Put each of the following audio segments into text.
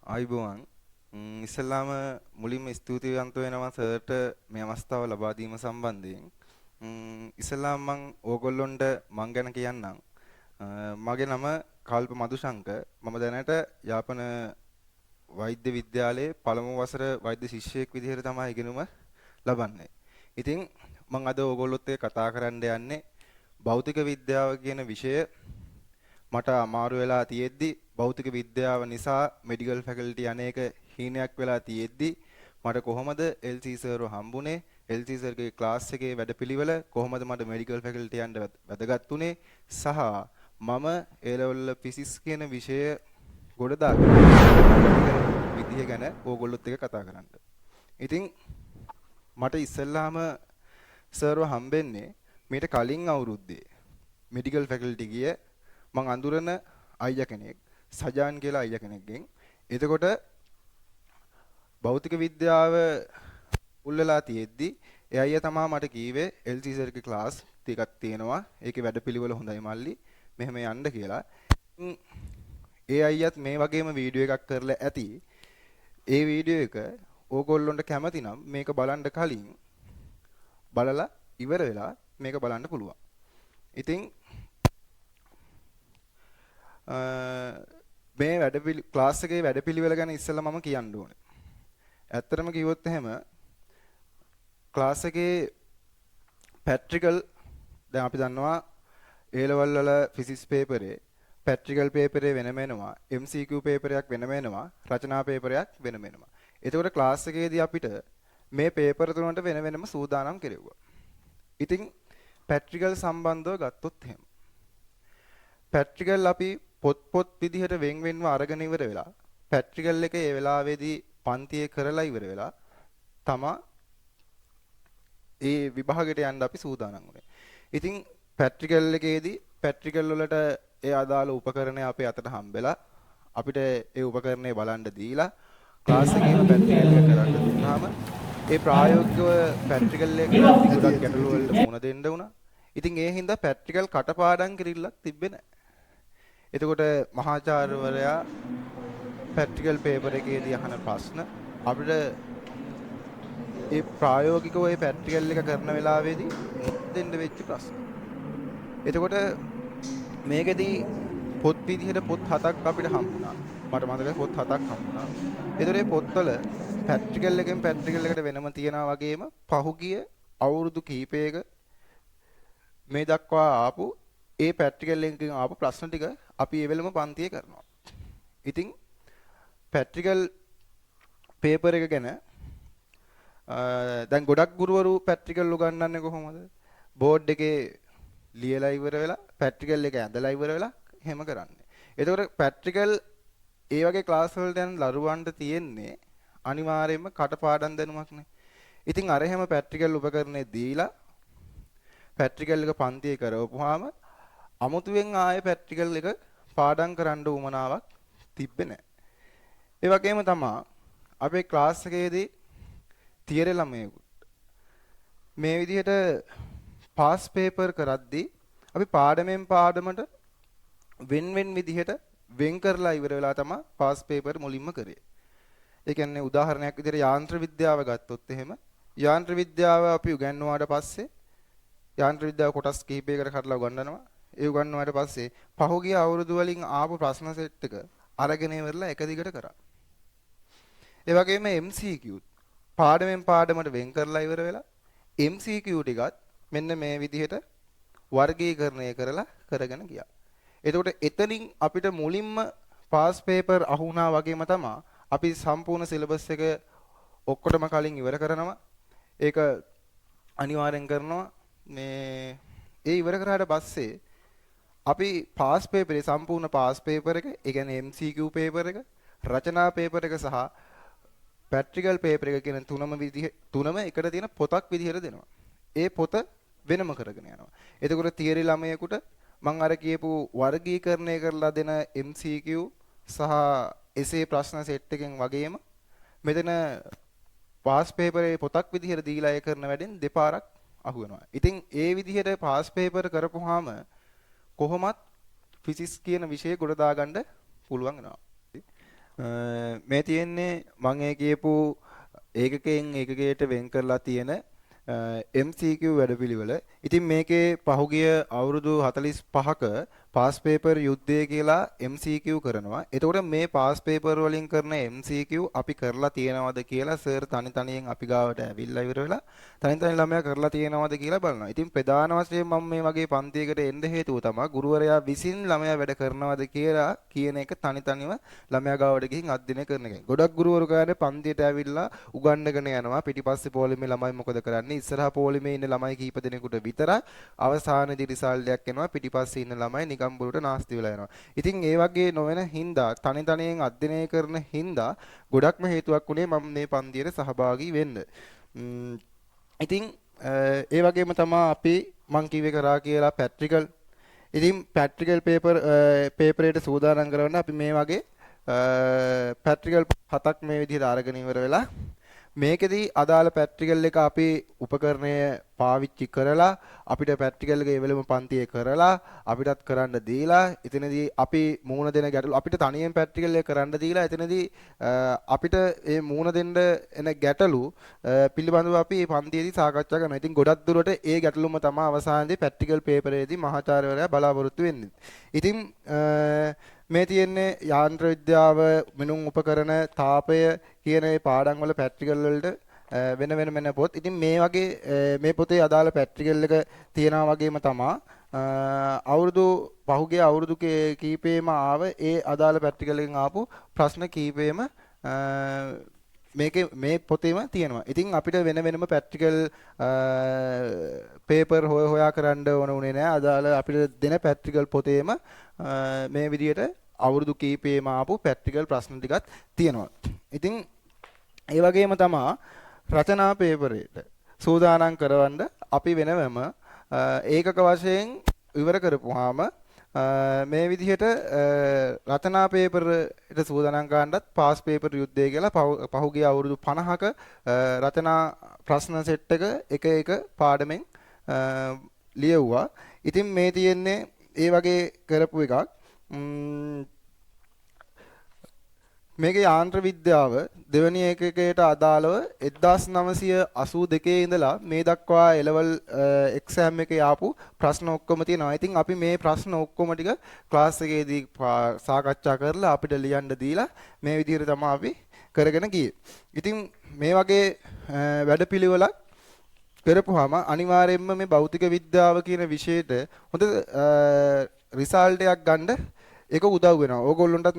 ආයුබෝවන් ඉස්සෙල්ලාම මුලින්ම ස්තුතිවන්ත වෙනවා සර්ට මේ අවස්ථාව ලබා දීම සම්බන්ධයෙන්. ඉස්සෙල්ලාම මම ඕගොල්ලොන්ට මං ගැන කියන්නම්. මගේ නම කල්ප මදුශංක. මම දැනට යාපන වෛද්‍ය විද්‍යාලයේ පළමු වසර වෛද්‍ය ශිෂ්‍යයෙක් විදිහට තමයි ඉගෙනුම ලබන්නේ. ඉතින් මම අද ඕගොල්ලොත් එක්ක කතා කරන්න යන්නේ භෞතික විද්‍යාව කියන විෂය මට අමාරු වෙලා තියෙද්දි භෞතික විද්‍යාව නිසා මෙඩිකල් ෆැකල්ටි අනේක හීනයක් වෙලා තියෙද්දි මට කොහොමද එල්.සී. සර්ව හම්බුනේ එල්.සී. සර්ගේ ක්ලාස් එකේ වැඩපිළිවෙල කොහොමද මට මෙඩිකල් ෆැකල්ටි යන්න වැදගත් උනේ සහ මම ඒ ලෙවල් ෆිසික්ස් කියන විෂය ගොඩ දාගෙන විදිය ගැන ඕගොල්ලොත් එක්ක කතා කරන්න. ඉතින් මට ඉස්සෙල්ලාම සර්ව හම්බෙන්නේ මීට කලින් අවුරුද්දේ මෙඩිකල් ෆැකල්ටි ගිය මං අඳුරන අයියා කෙනෙක් සජාන් කියලා අයියා කෙනෙක්ගෙන්. එතකොට භෞතික විද්‍යාව උල්ලලා තියෙද්දි ඒ අයියා තමයි මට කීවේ එල්.සී. සර්ගේ ක්ලාස් ටිකක් තියෙනවා. ඒකේ වැඩපිළිවෙල හොඳයි මල්ලි. මෙහෙම යන්න කියලා. ඒ අයියාත් මේ වගේම වීඩියෝ එකක් කරලා ඇති. ඒ වීඩියෝ එක ඕගොල්ලොන්ට කැමති නම් මේක බලන්න කලින් බලලා ඉවර වෙලා මේක බලන්න පුළුවන්. ඉතින් මේ ක්ලාස් එකේ වැඩපිළිවෙල ගැන ඉස්සෙල්ලා මම කියන්න ඕනේ. ඇත්තටම කිව්වොත් එහෙම ක්ලාස් එකේ පැට්‍රිකල් දැන් අපි දන්නවා A level වල ෆිසික්ස් පේපරේ පැට්‍රිකල් පේපරේ වෙනම එනවා MCQ පේපරයක් වෙනම එනවා රචනා පේපරයක් වෙනම එනවා. එතකොට ක්ලාස් එකේදී අපිට මේ පේපර තුනට වෙන වෙනම සූදානම් කෙරෙව්වා. ඉතින් පැට්‍රිකල් සම්බන්ධව ගත්තොත් එහෙම පැට්‍රිකල් අපි පොත් විදිහට වෙන්වෙන්ව අරගෙන ඉවර වෙලා පැට්‍රිකල් එක ඒ වෙලාවේදී පන්තියේ කරලා ඉවර වෙලා තමා ඒ විභාගයට යන්න අපි සූදානම් වුණේ. ඉතින් පැට්‍රිකල් එකේදී පැට්‍රිකල් වලට ඒ අදාළ උපකරණය අපේ අතට හම්බෙලා අපිට ඒ උපකරණය බලන්න දීලා ක්ලාස් එකේම පැට්‍රිකල් එක කරන්න දුන්නාම ඒ ප්‍රායෝගිකව පැට්‍රිකල් එකේ ගොඩක් ගැටලු වලට මුහුණ දෙන්න වුණා. ඉතින් ඒ හින්දා පැට්‍රිකල් කටපාඩම් කිරිල්ලක් තිබ්බේ නැහැ. එතකොට මහාචාර්යවරයා පැට්‍රිකල් පේපර් එකේදී අහන ප්‍රශ්න අපිට ඒ ප්‍රායෝගිකව ඒ පැට්‍රිකල් එක කරන වෙලාවේදී දෙන්න වෙච්ච ප්‍රශ්න. එතකොට මේකෙදී පොත් විදිහට පොත් 7ක් අපිට හම්බුණා. මට මතකයි පොත් 7ක් හම්බුණා. ඒතර ඒ පොත්වල පැට්‍රිකල් එකෙන් පැට්‍රිකල් එකට වෙනම තියනා වගේම පහුගිය අවුරුදු කිහිපයක මේ දක්වා ආපු ඒ පැට්‍රිකල් එකකින් ආපු ප්‍රශ්න ටික අපි ඒ වෙලම පන්තියේ කරනවා. ඉතින් පැට්‍රිකල් පේපර් එක ගැන දැන් ගොඩක් ගුරුවරු පැට්‍රිකල් උගන්වන්නේ කොහොමද? බෝඩ් එකේ ලියලා ඉවර වෙලා පැට්‍රිකල් එක ඇඳලා ඉවර වෙලා එහෙම කරන්නේ. එතකොට පැට්‍රිකල් ඒ වගේ ක්ලාස් වලට යන දරුවන්ට තියෙන්නේ අනිවාර්යයෙන්ම කටපාඩම් දැනුමක්නේ. ඉතින් අර එහෙම පැට්‍රිකල් උපකරණේ දීලා පැට්‍රිකල් එක පන්තියේ කරවපුවාම අමුතුවෙන් ආයේ පැට්‍රිකල් එක පාඩම් කරන්න උවමනාවක් තිබ්බේ නැහැ. ඒ වගේම තමයි අපේ ක්ලාස් එකේදී තියරි ළමයෙකුට මේ විදිහට පාස් පේපර් කරද්දී අපි පාඩමෙන් පාඩමට වෙන් විදිහට වෙන් කරලා ඉවර වෙලා තමයි පාස් පේපර් මුලින්ම කරේ. ඒ කියන්නේ උදාහරණයක් විදිහට යාන්ත්‍ර විද්‍යාව ගත්තොත් එහෙම යාන්ත්‍ර විද්‍යාව අපි උගන්වුවාට පස්සේ යාන්ත්‍ර විද්‍යාව කොටස් කිහිපයකට කඩලා උගන්වනවා. ඒ උගන්වුවාට පස්සේ පහුගිය අවුරුදු වලින් ආපු ප්‍රශ්න සෙට් එක අරගෙන ඉවරලා එක දිගට කරා. ඒ වගේම MCQ පාඩමෙන් පාඩමට වෙන් කරලා ඉවර වෙලා MCQ ටිකත් මෙන්න මේ විදිහට වර්ගීකරණය කරලා කරගෙන ගියා. එතකොට එතනින් අපිට මුලින්ම පාස් පේපර් අහුණා වගේම තමයි අපි සම්පූර්ණ සිලබස් එක ඔක්කොටම කලින් ඉවර කරනවා. ඒක අනිවාර්යෙන් කරනවා. මේ ඒ ඉවර කරාට පස්සේ අපි පාස් පේපරේ සම්පූර්ණ පාස් පේපර් එක, ඒ කියන්නේ MCQ පේපර් එක, රචනා පේපර් එක සහ පැට්‍රිකල් පේපර් එක කියන තුනම එකට තියෙන පොතක් විදිහට දෙනවා. ඒ පොත වෙනම කරගෙන යනවා. එතකොට තියරි ළමයෙකුට මම අර කියපු වර්ගීකරණය කරලා දෙන MCQ සහ එසේ ප්‍රශ්න සෙට් එකෙන් වගේම මෙතන පාස් පේපරේ පොතක් විදිහට දීලා ඒ කරන වැඩෙන් දෙපාරක් අහු වෙනවා. ඉතින් ඒ විදිහට පාස් පේපර් කරපුවාම කොහොමත් ෆිසික්ස් කියන විෂය ගොඩ දාගන්න පුළුවන් වෙනවා. මේ තියෙන්නේ මම ඒ කියපු ඒකකයෙන් ඒකකයට වෙන් කරලා තියෙන MCQ වැඩපිළිවෙල. ඉතින් මේකේ පහුගිය අවුරුදු 45ක පාස් පේපර් යුද්ධය කියලා MCQ කරනවා. එතකොට මේ පාස් පේපර් වලින් කරන MCQ අපි කරලා තියෙනවද කියලා සර් තනි තනියෙන් අපි ගාවට ඇවිල්ලා ඉවර වෙලා තනි තනි ළමයා කරලා තියෙනවද කියලා බලනවා. ඉතින් ප්‍රධාන වශයෙන් මම මේ වගේ පන්තියකට එන්න හේතුව තමයි ගුරුවරයා විසින් ළමයා වැඩ කරනවද කියලා කියන එක තනි තනිව ළමයා ගාවට ගිහින් අධ්‍යයනය කරන එක. ගොඩක් ගුරුවරු කියන්නේ පන්තියට ඇවිල්ලා උගන්වගෙන යනවා. පිටිපස්සේ පොලිමේ ළමයි මොකද කරන්නේ? ඉස්සරහා පොලිමේ ඉන්න ළමයි කීප දෙනෙකුට විතරක් අවසානයේදී රිසල්ට් එකක් එනවා. පිටිපස්සේ ඉන්න ළමයි නිකම්බුරුට නාස්ති වෙලා යනවා. ඉතින් ඒ වගේ නොවන හින්දා තනි තනියෙන් අධ්‍යයනය කරන හින්දා ගොඩක්ම හේතුවක් උනේ මම මේ පන්තියට සහභාගී වෙන්න. ඉතින් ඒ වගේම තමයි අපි මං කිව්වේ කරා කියලා පැට්‍රිකල්. ඉතින් පැට්‍රිකල් පේපරේට සූදානම් කරවන්න අපි මේ වගේ පැට්‍රිකල් 7ක් මේ විදිහට අරගෙන ඉවර වෙලා මේකෙදී අදාළ පැට්‍රිකල් එක අපි උපකරණය පාවිච්චි කරලා අපිට පැට්‍රිකල් එක එවෙලම පන්තියේ කරලා අපිටත් කරන්න දීලා එතනදී අපි මූණ දෙන ගැටලු අපිට තනියෙන් පැට්‍රිකල් එක කරන්න දීලා එතනදී අපිට මේ මූණ දෙන්න එන ගැටලු පිළිබඳව අපි මේ පන්තියේදී සාකච්ඡා කරනවා. ඉතින් ගොඩක් දුරට ඒ ගැටලුම තමයි අවසානයේදී පැට්‍රිකල් පේපරේදී මහාචාර්යවරයා බලාපොරොත්තු වෙන්නේ. ඉතින් මේ තියෙන්නේ යාන්ත්‍ර විද්‍යාව මිනුම් උපකරණ තාපය කියන මේ පාඩම් වල පැට්‍රිකල් වලට වෙන වෙන පොත්. ඉතින් මේ වගේ මේ පොතේ අදාළ පැට්‍රිකල් එක තියනවා වගේම තමයි පහුගිය අවුරුදු කීපෙම ආව ඒ අදාළ පැට්‍රිකල් එකෙන් ආපු ප්‍රශ්න කීපෙම මේ පොතේම තියෙනවා. ඉතින් අපිට වෙන වෙනම පැට්‍රිකල් පේපර් හොයා කරන්න ඕන උනේ නෑ. අදාළ අපිට දෙන පැට්‍රිකල් පොතේම මේ විදිහට අවුරුදු කීපෙම ආපු පැට්‍රිකල් ප්‍රශ්න ටිකක් තියෙනවා. ඉතින් ඒ වගේම තමයි රචනා පේපරේට සූදානම් කරවන්න අපි වෙනම ඒකක වශයෙන් ඉවර කරපුවාම මේ විදිහට රචනා පේපරේට සූදානම් කරන්නත් පාස් පේපර් යුද්ධය කියලා පහුගිය අවුරුදු 50ක රචනා ප්‍රශ්න සෙට් එක එක පාඩමෙන් ලියවුවා. ඉතින් මේ තියෙන්නේ ඒ වගේ කරපු එකක්. මේකේ යාන්ත්‍ර විද්‍යාව දෙවැනි ඒකකයට අදාළව 1982 ඉඳලා මේ දක්වා A-level exam එකේ ආපු ප්‍රශ්න ඔක්කොම තියෙනවා. ඉතින් අපි මේ ප්‍රශ්න ඔක්කොම ටික ක්ලාස් එකේදී සාකච්ඡා කරලා අපිට ලියන්න දීලා මේ විදිහට තමයි අපි කරගෙන ගියේ. ඉතින් මේ වගේ වැඩපිළිවෙලක් කරපුවාම අනිවාර්යයෙන්ම මේ භෞතික විද්‍යාව කියන විෂයට හොඳ රිසල්ට් එකක් ගන්න ඒක උදව් වෙනවා. ඕගොල්ලන්ටත්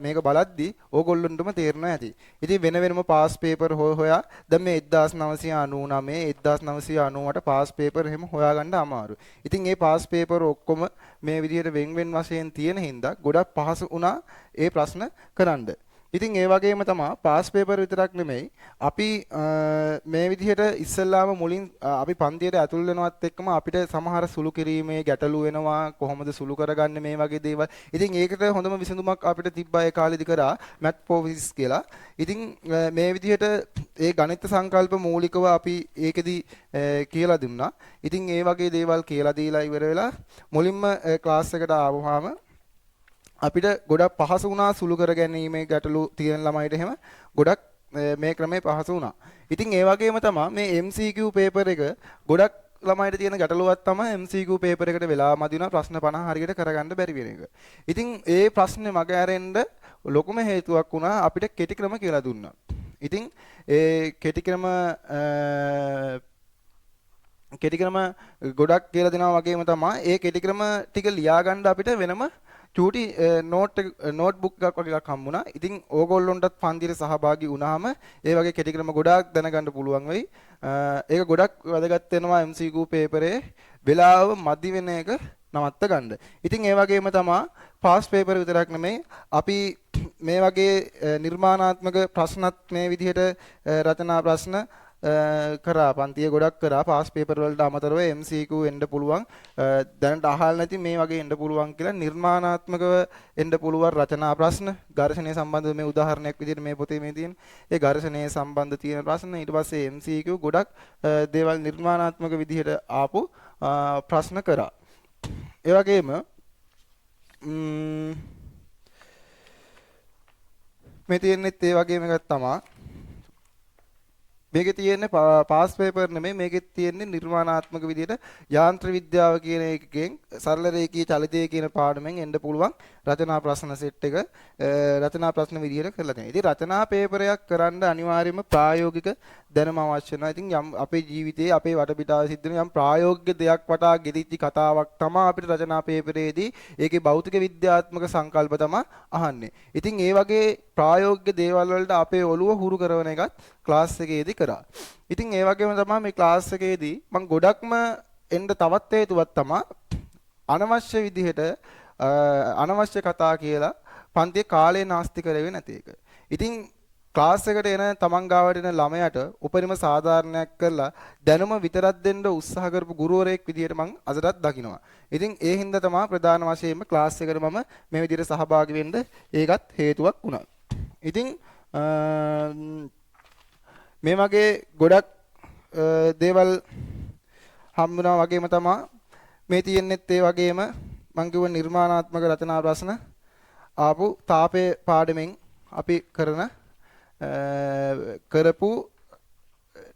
මේක බලද්දි ඕගොල්ලන්ටම තේරෙනවා ඇති. ඉතින් වෙන වෙනම පාස් පේපර් හොයා දැන් මේ 1999 1998 පාස් පේපර් එහෙම හොයාගන්න අමාරුයි. ඉතින් මේ පාස් පේපර් ඔක්කොම මේ විදිහට වෙන් වශයෙන් තියෙන හින්දා ගොඩක් පහසු වුණා ඒ ප්‍රශ්න කරන්න. ඉතින් ඒ වගේම තමයි පාස් පේපර් විතරක් නෙමෙයි අපි මේ විදිහට ඉස්සෙල්ලාම මුලින් අපි පන්තියට ඇතුල් වෙනවත් එක්කම අපිට සමහර සුළු කිරීමේ ගැටලු වෙනවා කොහොමද සුළු කරගන්නේ මේ වගේ දේවල්. ඉතින් ඒකට හොඳම විසඳුමක් අපිට තිබ්බා ඒ කාලේදී කරා මැත් පොෆිස් කියලා. ඉතින් මේ විදිහට ඒ ගණිත සංකල්ප මූලිකව අපි ඒකෙදි කියලා දුන්නා. ඉතින් ඒ වගේ දේවල් කියලා දීලා ඉවර වෙලා මුලින්ම ක්ලාස් එකට ආවම අපිට ගොඩක් පහසු වුණා සුළු කරගැනීමේ ගැටලු තියෙන ළමයිට එහෙම ගොඩක් මේ ක්‍රමේ පහසු වුණා. ඉතින් ඒ වගේම තමයි මේ MCQ පේපර් එක ගොඩක් ළමයිට තියෙන ගැටලුවක් තමයි MCQ පේපර් එකට වෙලා මදි වෙන ප්‍රශ්න 50 හරියට කරගන්න බැරි වෙන එක. ඉතින් ඒ ප්‍රශ්නේ මග ඇරෙන්න ලොකුම හේතුවක් වුණා අපිට කෙටි ක්‍රම කියලා දුන්නා. ඉතින් ඒ කෙටි ක්‍රම ගොඩක් කියලා දෙනවා වගේම තමයි ඒ කෙටි ක්‍රම ටික ලියාගන්න අපිට වෙනම චූටි නෝට්බුක් එකක් වගේ එකක් හම්බුණා. ඉතින් ඕගොල්ලොන්ටත් පන්තියට සහභාගී වුණාම ඒ වගේ කෙටි ක්‍රම ගොඩාක් දැනගන්න පුළුවන් වෙයි. ඒක ගොඩක් වැදගත් වෙනවා MCQ පේපරේ වෙලාව මදි වෙන එක නවත්ත ගන්න. ඉතින් ඒ වගේම තමයි පාස් පේපර් විතරක් නෙමෙයි අපි මේ වගේ නිර්මාණාත්මක ප්‍රශ්නත් මේ විදිහට රචනා ප්‍රශ්න කරා පන්තිය ගොඩක් කරා පාස් පේපර් වලට අමතරව MCQ එන්න පුළුවන් දැනට අහලා නැති මේ වගේ එන්න පුළුවන් කියලා නිර්මාණාත්මකව එන්න පුළුවන් රචනා ප්‍රශ්න ඝර්ෂණය සම්බන්ධව මේ උදාහරණයක් විදිහට මේ පොතේ මේ තියෙන ඒ ඝර්ෂණය සම්බන්ධ තියෙන ප්‍රශ්න ඊට පස්සේ MCQ ගොඩක් දේවල් නිර්මාණාත්මක විදිහට ආපු ප්‍රශ්න කරා. ඒ වගේම මේ තියෙන්නේ ඒ වගේම එකක් තමයි. මේකේ තියෙන්නේ පාස් පේපර් නෙමෙයි මේකේ තියෙන්නේ නිර්මාණාත්මක විදිහට යාන්ත්‍ර විද්‍යාව කියන එකකින් සරල රේඛීය චලිතය කියන පාඩමෙන් එන්න පුළුවන් රචනා ප්‍රශ්න සෙට් එක රචනා ප්‍රශ්න විදිහට කරලා තියෙනවා. ඉතින් රචනා පේපරයක් කරන්න අනිවාර්යයෙන්ම ප්‍රායෝගික දැනුම අවශ්‍ය වෙනවා. ඉතින් යම් අපේ ජීවිතයේ අපේ වටපිටාවේ සිද්ධ වෙන යම් ප්‍රායෝගික දෙයක් වටා ගෙදිච්ච කතාවක් තමයි අපිට රචනා පේපරේදී ඒකේ භෞතික විද්‍යාත්මක සංකල්ප තමයි අහන්නේ. ඉතින් ඒ වගේ ප්‍රායෝගික දේවල් වලට අපේ ඔළුව හුරු කරන එකත් ක්ලාස් එකේදී කරා. ඉතින් ඒ වගේම තමයි මේ ක්ලාස් එකේදී මම ගොඩක්ම එන්න තවත් හේතුවක් තමයි අනවශ්‍ය විදිහට අනවශ්‍ය කතා කියලා පන්තියේ කාලේ නාස්ති කරවෙන්නේ නැති එක. ඉතින් ක්ලාස් එකට එන තමන් ගාවට එන ළමයාට උපරිම සාධාරණයක් කරලා දැනුම විතරක් දෙන්න උත්සාහ කරපු ගුරුවරයෙක් විදිහට මම අදටත් දකිනවා. ඉතින් ඒ හින්දා තමයි ප්‍රධාන වශයෙන්ම ක්ලාස් එකට මම මේ විදිහට සහභාගී වෙන්න ඒකත් හේතුවක් වුණා. ඉතින් මේ වගේ ගොඩක් දේවල් හම්බුනා වගේම තමයි මේ තියෙන්නේත් ඒ වගේම මම කිව්ව නිර්මාණාත්මක රචනා ප්‍රශ්න ආපු තාපේ පාඩමෙන් අපි කරපු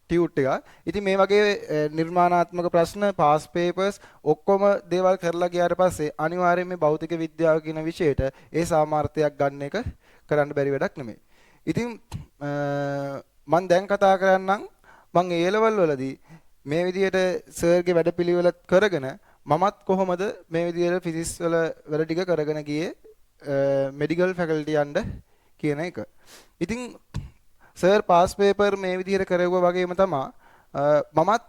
ටියුට් එක. ඉතින් මේ වගේ නිර්මාණාත්මක ප්‍රශ්න පාස් පේපර්ස් ඔක්කොම දේවල් කරලා ගියාට පස්සේ අනිවාර්යයෙන් මේ භෞතික විද්‍යාව කියන විෂයට ඒ සාමාර්ථයක් ගන්න එක කරන්න බැරි වැඩක් නෙමෙයි. ඉතින් මම දැන් කතා කරන්නම් මම ඒ ලෙවල් වලදී මේ විදිහට සර්ගේ වැඩපිළිවෙල කරගෙන මමත් කොහොමද මේ විදිහට ෆිසික්ස් වල වැඩ ටික කරගෙන ගියේ මෙඩිකල් ෆැකල්ටි යන්න කියන එක. ඉතින් සර් පාස් පේපර් මේ විදිහට කරවුවා වගේම තමයි මමත්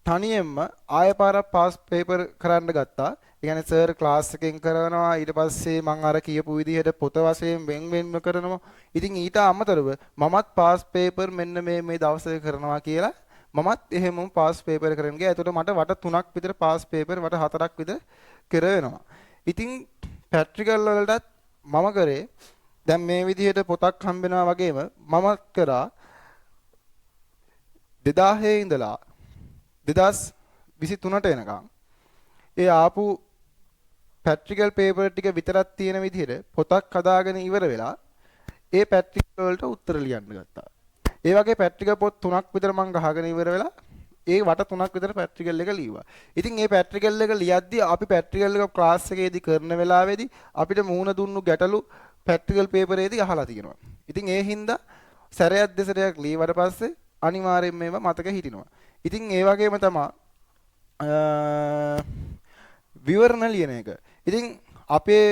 තනියෙන්ම ආයෙ පාරක් පාස් පේපර් කරන්න ගත්තා. ඒ කියන්නේ සර් ක්ලාස් එකෙන් කරනවා ඊට පස්සේ මම අර කියපු විදිහට පොත වශයෙන් වෙන් වෙන්ම කරනවා. ඉතින් ඊට අමතරව මමත් පාස් පේපර් මෙන්න මේ දවසේ කරනවා කියලා මමත් එහෙමම පාස් පේපර් කරගෙන ගියා. ඒතකොට මට වට 3ක් විතර පාස් පේපර් වට 4ක් විතර කර වෙනවා. ඉතින් පැට්‍රිකල් වලටත් මම කරේ දැන් මේ විදිහට පොතක් හම්බෙනවා වගේම මමත් කරා 2000 ඉඳලා 2023ට එනකම් ඒ ආපු පැට්‍රිකල් පේපර් ටික විතරක් තියෙන විදිහට පොතක් හදාගෙන ඉවර වෙලා ඒ පැට්‍රිකල් වලට උත්තර ලියන්න ගත්තා. ඒ වගේ පැට්‍රිකල් පොත් 3ක් විතර මම ගහගෙන ඉවර වෙලා ඒ වට 3ක් විතර පැට්‍රිකල් එක ලියුවා. ඉතින් මේ පැට්‍රිකල් එක ලියද්දී අපි පැට්‍රිකල් එක ක්ලාස් එකේදී කරන වෙලාවේදී අපිට මුහුණ දුන්නු ගැටලු පැට්‍රිකල් පේපරේදී අහලා තියෙනවා. ඉතින් ඒ හින්දා සැරයක් දෙසරයක් ලියවට පස්සේ අනිවාර්යයෙන් මේවා මතක හිටිනවා. ඉතින් ඒ වගේම තමයි විවරණ ලියන එක. ඉතින් අපේ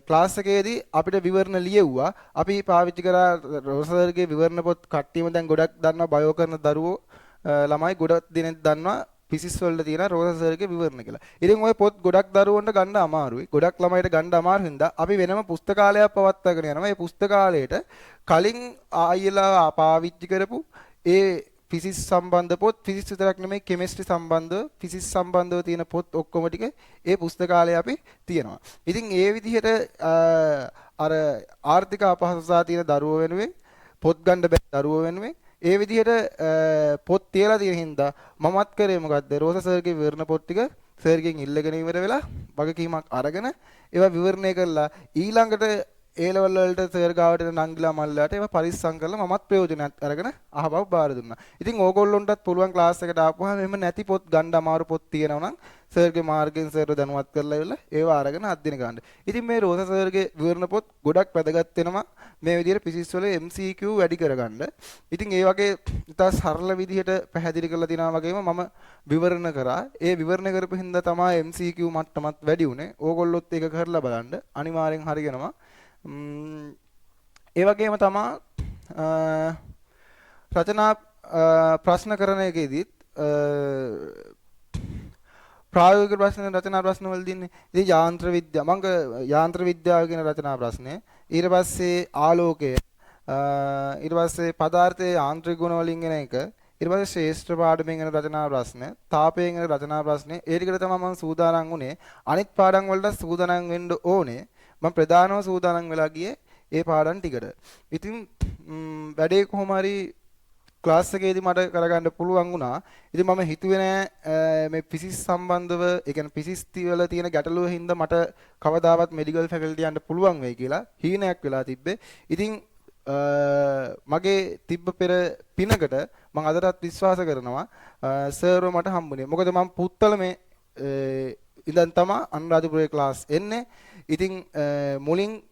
ක්ලාස් එකේදී අපිට විවරණ ලියුවා. අපි පාවිච්චි කරා රොසර්ගේ විවරණ පොත් කට්ටියම දැන් ගොඩක් දන්නවා බයෝ කරන දරුවෝ ළමයි ගොඩක් දෙනෙක් දන්නවා ෆිසික්ස් වලට තියෙන රොසර්ගේ විවරණ කියලා. ඉතින් ওই පොත් ගොඩක් දරුවන්ට ගන්න අමාරුයි. ගොඩක් ළමයිට ගන්න අමාරු හින්දා අපි වෙනම පුස්තකාලයක් පවත්වාගෙන යනවා. මේ පුස්තකාලයට කලින් අයියලා පාවිච්චි කරපු ඒ ෆිසික්ස් සම්බන්ධ පොත් ෆිසික්ස් විතරක් නෙමෙයි කෙමිස්ට්‍රි සම්බන්ධව ෆිසික්ස් සම්බන්ධව තියෙන පොත් ඔක්කොම ටික ඒ පුස්තකාලේ අපි තියෙනවා. ඉතින් ඒ විදිහට අර ආර්ථික අපහසුතාව තියෙන දරුවෝ වෙනුවෙන් පොත් ගන්න බැරි දරුවෝ වෙනුවෙන් ඒ විදිහට පොත් තියලා තියෙන හින්දා මමත් කරේ මොකද්ද රෝස සර්ගේ විවරණ පොත් ටික සර්ගෙන් ඉල්ලගෙන ඉවර වෙලා වගකීමක් අරගෙන ඒවා විවරණය කරලා ඊළඟට ඒ ලෙවල් වලට සර් ගාවට නංගිලා මල්ලාට ඒවා පරිස්සම් කරලා මමත් ප්‍රයෝජනයක් අරගෙන අහපව බාර දුන්නා. ඉතින් ඕගොල්ලොන්ටත් පුළුවන් ක්ලාස් එකට ආපුවාම එහෙම නැති පොත් ගන්න අමාරු පොත් තියෙනවා නම් සර්ගේ මාර්ගෙන් සර්ව දැනුවත් කරලා ඉවරලා ඒවා අරගෙන අත්දින ගන්න. ඉතින් මේ රෝස සර්ගේ විවරණ පොත් ගොඩක් වැදගත් වෙනවා මේ විදිහට ෆිසික්ස් වල MCQ වැඩි කරගන්න. ඉතින් ඒ වගේ ඉතා සරල විදිහට පැහැදිලි කරලා තිනවා වගේම මම විවරණ කරා. ඒ විවරණ කරපු හින්දා තමයි MCQ මට්ටමත් වැඩි උනේ. ඕගොල්ලොත් ඒක කරලා බලන්න අනිවාර්යෙන් හරියනවා. ඒ වගේම තමයි රචනා ප්‍රශ්න කරන එකේදීත් ප්‍රායෝගික ප්‍රශ්න රචනා ප්‍රශ්න වලදී ඉන්නේ. ඉතින් යාන්ත්‍ර විද්‍යාව කියන රචනා ප්‍රශ්නය ඊට පස්සේ ආලෝකය ඊට පස්සේ පදාර්ථයේ යාන්ත්‍රික ගුණ වලින් එන එක ඊට පස්සේ ශ්‍රේෂ්ඨ පාඩමෙන් එන රචනා ප්‍රශ්න තාපයෙන් එන රචනා ප්‍රශ්න ඒ ටිකට තමයි මම සූදානම් වුණේ. අනිත් පාඩම් වලට සූදානම් වෙන්න ඕනේ. මම ප්‍රධානව සූදානම් වෙලා ගියේ ඒ පාඩම් ටිකට. ඉතින් වැඩේ කොහොම හරි ක්ලාස් එකේදී මට කරගන්න පුළුවන් වුණා. ඉතින් මම හිතුවේ නෑ මේ ෆිසික්ස් සම්බන්ධව ඒ කියන්නේ ෆිසික්ස් වල තියෙන ගැටලුව හින්දා මට කවදාවත් මෙඩිකල් ෆැකල්ටි යන්න පුළුවන් වෙයි කියලා හීනයක් වෙලා තිබ්බේ. ඉතින් මගේ තිබ්බ පෙර පිනකට මම අදටත් විශ්වාස කරනවා සර්ව මට හම්බුනේ. මොකද මම පුත්තලමේ ඉඳන් තමයි අනුරාධපුරේ ක්ලාස් එන්නේ. ඉතින් මුලින්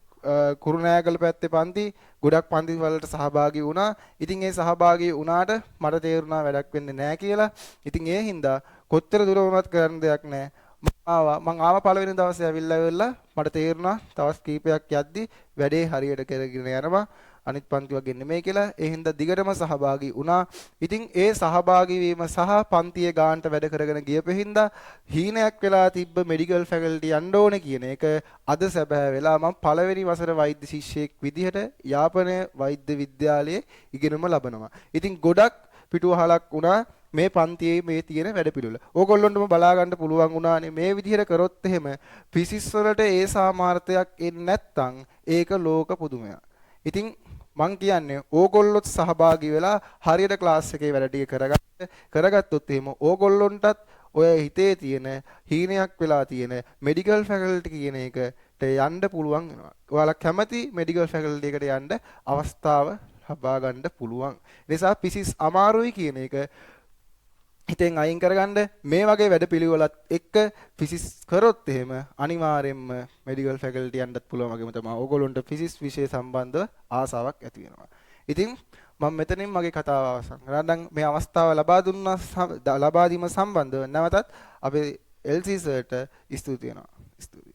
කුරුණෑගල පැත්තේ පන්ති ගොඩක් පන්ති වලට සහභාගී වුණා. ඉතින් ඒ සහභාගී වුණාට මට තේරුණා වැඩක් වෙන්නේ නැහැ කියලා. ඉතින් ඒ හින්දා කොච්චර දුර වුණත් කරන්න දෙයක් නැහැ. මම ආව පළවෙනි දවසේ ඇවිල්ලා මට තේරුණා තවස් කීපයක් යද්දි වැඩේ හරියට කරගෙන යනවා. අනිත් පන්ති වගේ නෙමෙයි කියලා. ඒ හින්දා දිගටම සහභාගී වුණා. ඉතින් ඒ සහභාගී වීම සහ පන්තියේ ගානට වැඩ කරගෙන ගියපෙ හින්දා හීනයක් වෙලා තිබ්බ මෙඩිකල් ෆැකල්ටි යන්න ඕනේ කියන එක අද සැබෑ වෙලා මම පළවෙනි වසර වෛද්‍ය ශිෂ්‍යයෙක් විදිහට යාපනයේ වෛද්‍ය විද්‍යාලයේ ඉගෙනුම ලබනවා. ඉතින් ගොඩක් පිටුවහලක් වුණා මේ පන්තියේ මේ තියෙන වැඩපිළිවෙල. ඕගොල්ලොන්ටම බලා ගන්න පුළුවන් වුණානේ මේ විදිහට කරොත් එහෙම ෆිසික්ස් වලට ඒ සාමාර්ථයක් එන්නේ නැත්නම් ඒක ලෝක පුදුමයක්. ඉතින් මං කියන්නේ ඕගොල්ලොත් සහභාගී වෙලා හරියට ක්ලාස් එකේ වැඩ ටික කරගත්තොත් එහෙම ඕගොල්ලොන්ටත් ඔය හිතේ තියෙන හීනයක් වෙලා තියෙන මෙඩිකල් ෆැකල්ටි කියන එකට යන්න පුළුවන් වෙනවා. ඔයාලා කැමති මෙඩිකල් ෆැකල්ටි එකට යන්න අවස්ථාව ලබා ගන්න පුළුවන්. ඒ නිසා පිසිස් අමාරුයි කියන එක හිතෙන් අයින් කරගන්න මේ වගේ වැඩපිළිවෙලත් එක්ක ෆිසික්ස් කරොත් එහෙම අනිවාර්යයෙන්ම මෙඩිකල් ෆැකල්ටි යන්නත් පුළුවන් වගේම තමයි ඕගොල්ලොන්ට ෆිසික්ස් විෂය සම්බන්ධව ආසාවක් ඇති වෙනවා. ඉතින් මම මෙතනින් මගේ කතාව අවසන් කරනවා. මේ අවස්ථාව ලබා දීම සම්බන්ධව නැවතත් අපේ LC සර්ට ස්තුති වෙනවා. ස්තුතියි.